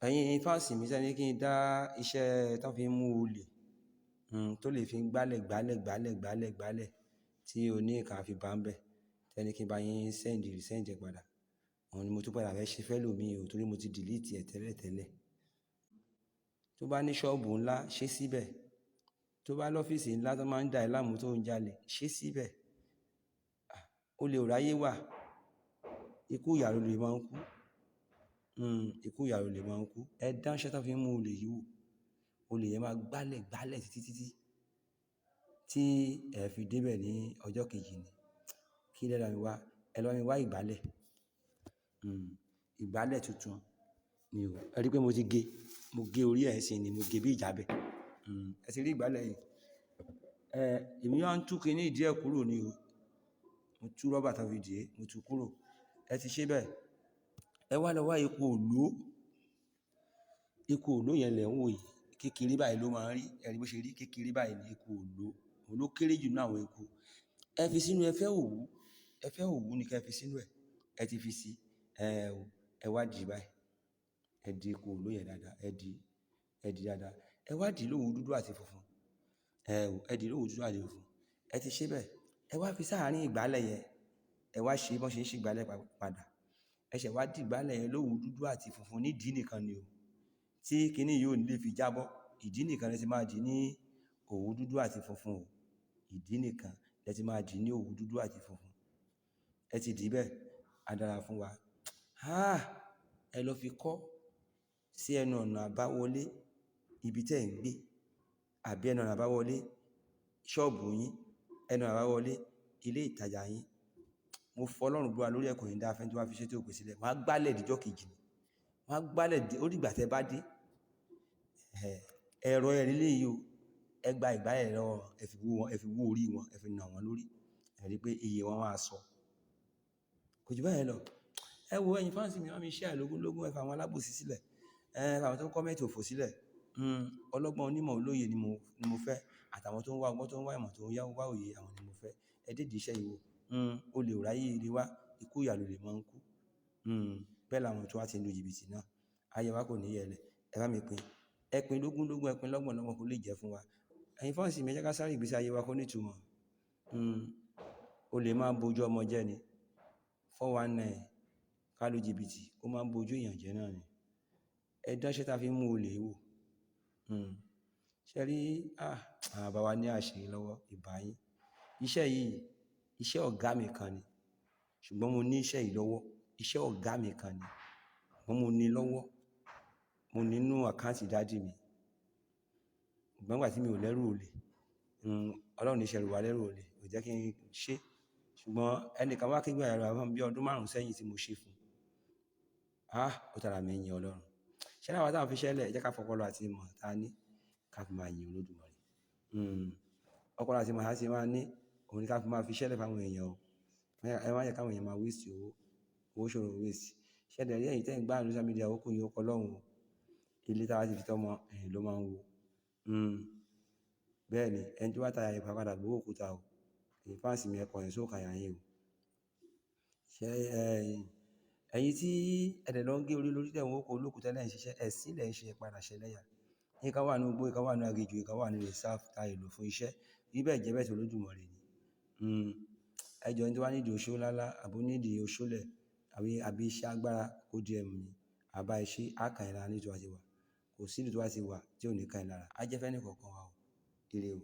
ẹ̀yin fáǹsì mi sẹ́ni kí n dá iṣẹ́ tán fi ń mú olè tó lè fi gbálẹ̀ tí oní ìka fi bá ń bẹ̀ tẹ́ni kí n bá yín sẹ́ǹdì padà. Òun ni mo tún padà fẹ́ ṣe fẹ́ lòmí o torí mo ti delete ẹ̀ tẹ́lẹ̀. Tó bá ní ṣọ́ọ̀bù ńlá ṣe síbẹ̀, tó bá lọ́fíìsì ńlá tó máa ń dà ẹ́ láàmú tó ń jalè ṣe síbẹ̀. Olè ò ráyé wà, ikú ìyà lolè máa ń kú. Ikú ìyà lolè máa ń kú. Ẹ dánṣẹ́ tán fi ń mú olè yìí wò. Olè yẹn máa gbálẹ̀ títí tí ẹ fi débẹ̀ ní ọjọ́ kejì ni. Kí lẹ́la mi wá, ẹ lọ́ mi wá ìgbálẹ̀. Ìgbálẹ̀ tuntun ni o. Ẹ rí pé mo gé orí ẹ̀ sí ni mo gé bí ìjábẹ̀. Ẹ ti rí ìgbálẹ̀ yìí. Èmi wá ń tú kiní ìdí ẹ̀ kúrò ní o. Mo tú rọ́bà tán fi dìé, mo tú kúrò. Ẹ ti ṣe bẹ́ẹ̀. Ẹ wá lọ wá eku òló. Eku òló yẹn lẹ̀ ń wò yìí. Kékeré báyìí ló máa ń rí. Ẹ rí bó ṣe rí kékeré báyìí ní eku òló. Òun ló kéré jù nínú àwọn eku. Ẹ fi sínú ẹfẹ́ òwú. Ẹfẹ́ òwú ni kí ẹ fi sínú ẹ̀. Ẹ ti fi sí. Ẹ wá dì báyìí. Ẹ di eku òló yẹn dáadáa. Ẹ di dáadáa. Ẹ wá dì lówú dúdú àti funfun. Ẹ dì lówú dúdú àti funfun. Ẹ ti ṣe bẹ́ẹ̀. Ẹ wá fi sáàárín ìgbálẹ̀ yẹn. Ẹ wá ṣe bọ́n ṣe ń ṣe ìgbálẹ̀ padà. Ẹ ṣẹ̀ wá dì ìgbálẹ̀ yẹn lówú dúdú àti funfun ní ìdí nìkan ni o. Tí kiní yóò lè fi jábọ́. Ìdí nìkan lẹ ti máa dì ní òwú dúdú àti funfun o. Ìdí nìkan lẹ ti máa dì ní òwú dúdú àti funfun. Ẹ ti dì bẹ́ẹ̀. A dára fún wa. Ẹ lọ fi kọ́ sí ẹnu ọ̀nà àbáwọlé ibi tẹ́ ń gbé àbí ẹnu ọ̀nà àbáwọlé ṣọ́ọ̀bù yín, ẹnu ọ̀nà àbáwọlé ilé ìtajà yín. Mo fọlọ́run búra lórí ẹ̀kọ́ yìí dáa fẹ́ tí wọ́n fi ṣe tí ó pèsè sílẹ̀. Wọ́n á gbálẹ̀ díjọ́ kejì ni. Wọ́n á gbálẹ̀ ó dìgbà tẹ́ bá dé. Ẹ̀rọ ẹ̀rí lè yí o. Ẹ gba ìgbálẹ̀ lọ́wọ́ ẹ fi wó orí wọn, ẹ fi nà wọ́n lórí. Ẹ rí pé iye wọn máa sọ. Kò jù báyẹn lọ. Ẹ wo ẹ̀yin fáǹsì mi, wọ́n mi share lógún ẹ fa àwọn alábòsí sílẹ̀. Àwọn tó ń kọ́mẹ́ǹtì òfò sílẹ̀. Ọlọ́gbọ́n onímọ̀ olóye ni mo fẹ́. Àtàwọn tó ń wá ọgbọ́n tó ń wá ìmọ̀ tó ń wá òye àwọn ni mo fẹ́. Ẹ dédìí iṣẹ́ yìí wò. Olè ò ráyé ire wá, ikú ìyà lolè máa ń kú. Bẹ́ẹ̀ làwọn tó wá ti ń lu jìbìtì náà. Ayé wa kò ní yẹlẹ̀. Ẹ bá mi pín. Ẹ pín lógún, ẹ pín lọ́gbọ̀n kó lè jẹ́ fún wa. Ẹ̀yin fáǹsì mi ẹ jẹ́ ká sáré ìgbésí ayé wa kó ní ìtumọ̀. Olè máa ń bojú ọmọ jẹ́ ni. 419 ká lu jìbìtì ó máa ń bojú èèyàn jẹ́ náà ni. Ẹ dánṣẹ́ tá fi ń mú olè wò. Ṣé rí àwọn bàbá wa ní àṣírí lọ́wọ́ ìbá yín. Iṣẹ́ yìí iṣẹ́ ọ̀gá mi kan ni. Ṣùgbọ́n mo ní iṣẹ́ yìí lọ́wọ́. Iṣẹ́ ọ̀gá mi kan ni. Ṣùgbọ́n mo ní lọ́wọ́. Mo ní nínú àkáǹtì dádì mi. Ṣùgbọ́n ìgbà tí mi ò lẹ́rù olè. Ọlọ́run ní ṣẹ̀rù wa lẹ́rù olè. Kò jẹ́ kí n ṣe. Ṣùgbọ́n ẹnìkan wá kígbe ẹ̀rọ àwọn bí ọdún 5 sẹ́yìn tí mo ṣe fún. Ó tara mi yin Ọlọ́run. Ṣé láwọn táwọn fi ṣẹlẹ̀ jẹ́ ká fọpọlọ àti ìmọ̀ ta ní ká fi máa yin Olódùmarè. Ọpọlọ àti ìmọ̀ àti máa ní òun ni ká fi máa fi ṣẹlẹ̀ fáwọn èèyàn o. Ẹ má jẹ́ káwọn èèyàn máa waste owó. Owó ṣòro waste. Ṣẹ̀dẹ̀ rí ẹ̀yin tẹ́ ń gbá ní social media ó kún yín ó kọ́ lọ́hùn o. Ilé táwa ti fi tọ́mọ ẹ̀yin ló máa ń wo. Bẹ́ẹ̀ ni ẹni tí wá ta ayẹyẹ padà gbówó òkúta o. Ẹ̀yin fáǹsì mi ẹ kọ̀yìn sóòkà yà yín o. Ṣé ẹ̀yin tí ẹ̀dẹ̀ lọ ń gé orí lórí tẹ̀ wọ́n kó olókùúta lẹ́yìn ṣiṣẹ́ ẹ̀sìn lẹ̀ ń ṣe padà ṣẹlẹ́yà. Ìkan wà nínú igbó, ìkan wà nínú aginjù, ìkan wà nínú reserve tá ìlò fún iṣẹ́. Bí bẹ́ẹ̀ jẹ́ bẹ́ẹ̀ tí Olódùmarè ni. Ẹjọ́ ẹni tí wá nídìí oṣó lálá àbó nídìí oṣólẹ̀ àbí iṣẹ́ agbára kó di ẹ̀mù ni. Àbá iṣẹ́ á kàn ẹ́ lára ní tó wá ti wà. Kò sí ìlú tó wá ti wà tí ò ní kàn ẹ́ lára. Á jẹ́ fẹ́ ní kọ̀ọ̀kan wa o. Ire o.